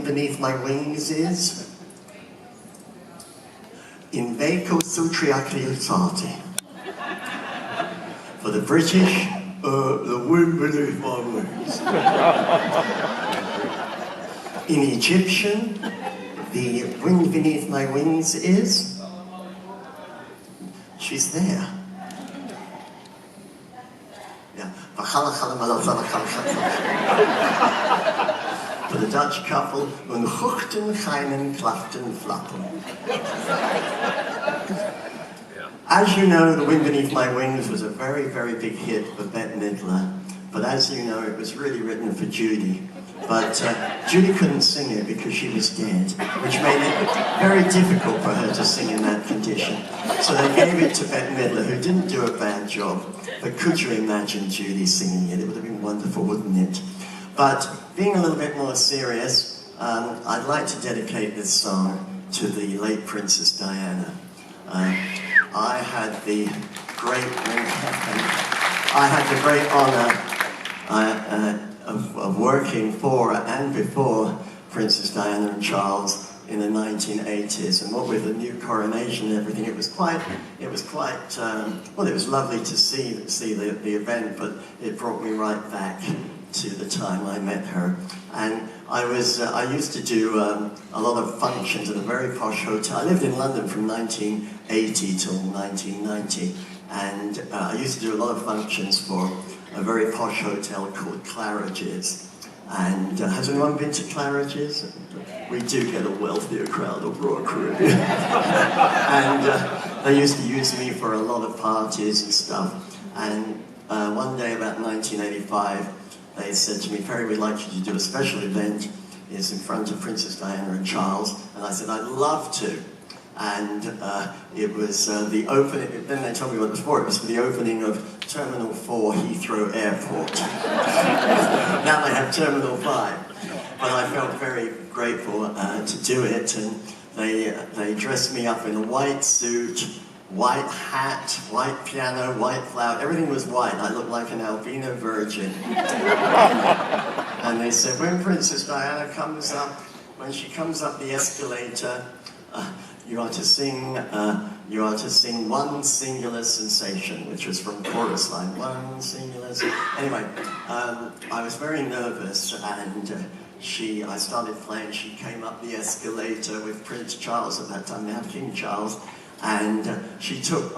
beneath my wings is In Veco Sutriacliosati. For the British, the wind beneath my wings. In Egyptian, the wind beneath my wings is, she's there. Yeah. For the Dutch couple, een guchten, geinen, klachten, flappen. As you know, The Wind Beneath My Wings was a very, very big hit for Bette Midler. But as you know, it was really written for Judy. But Judy couldn't sing it because she was dead, which made it very difficult for her to sing in that condition. So they gave it to Bette Midler, who didn't do a bad job. But could you imagine Judy singing it? It would have been wonderful, wouldn't it? But being a little bit more serious, I'd like to dedicate this song to the late Princess Diana. I had the great honor of working for and before Princess Diana and Charles in the 1980s, and what with the new coronation and everything, it was lovely to see the event, but it brought me right back to the time I met her. And I used to do a lot of functions at a very posh hotel. I lived in London from 1980 till 1990, and I used to do a lot of functions for a very posh hotel called Claridge's. And has anyone been to Claridge's? We do get a wealthier crowd of Royal Caribbean. And they used to use me for a lot of parties and stuff. And one day, about 1985, they said to me, "Perry, we'd like you to do a special event. It's in front of Princess Diana and Charles." And I said, "I'd love to." And it was the opening, then they told me what it was for. It was for the opening of Terminal 4 Heathrow Airport. Now they have Terminal 5. But I felt very grateful to do it, and they dressed me up in a white suit, white hat, white piano, white flower, everything was white. I looked like an albino virgin. And they said, when Princess Diana comes up, when she comes up the escalator, you are to sing One Singular Sensation, which was from Chorus Line, One Singular Sensation. Anyway, I was very nervous, and I started playing. She came up the escalator with Prince Charles at that time, now King Charles, and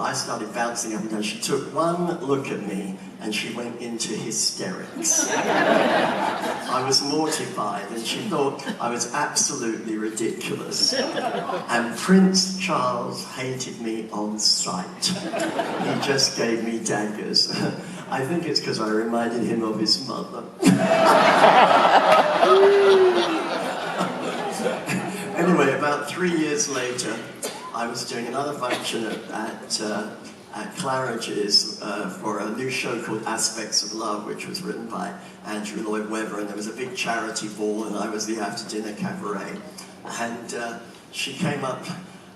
I started bouncing up and down. She took one look at me, and she went into hysterics. I was mortified, and she thought I was absolutely ridiculous. And Prince Charles hated me on sight. He just gave me daggers. I think it's because I reminded him of his mother. Anyway, about 3 years later, I was doing another function at Claridge's for a new show called Aspects of Love, which was written by Andrew Lloyd Webber, and there was a big charity ball, and I was the after-dinner cabaret. And she came up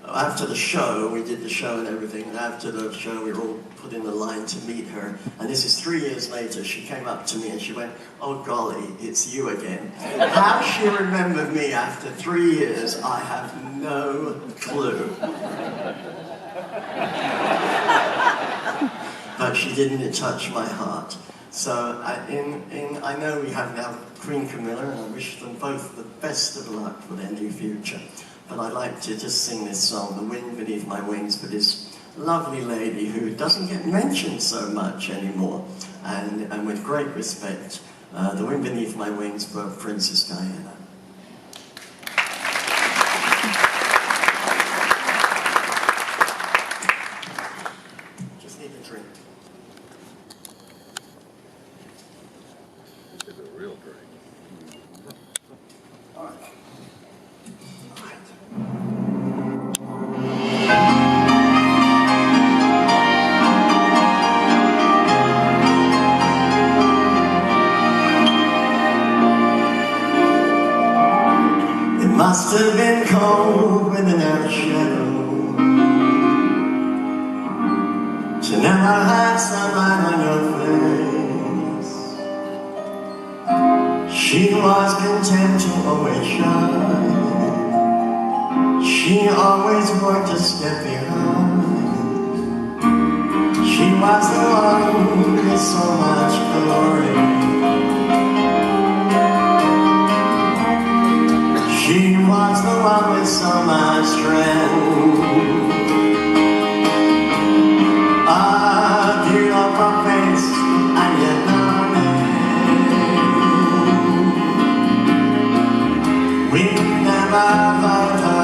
after the show. We did the show and everything, and after the show we were all put in the line to meet her. And this is 3 years later. She came up to me and she went, "Oh golly, it's you again." How she remembered me after 3 years, I have no clue. But she didn't touch my heart. So I know we have now Queen Camilla, and I wish them both the best of luck for their new future. But I'd like to just sing this song, The Wind Beneath My Wings, for this lovely lady who doesn't get mentioned so much anymore. And with great respect, The Wind Beneath My Wings for Princess Diana. Just need a drink. This is a real drink. All right. Must have been cold with an out shadow to never have sunlight on your face. She was content to always shine. She always worked a step behind. She was the one with so much glory. She was the one with so much strength. A beautiful face and yet no name. We never thought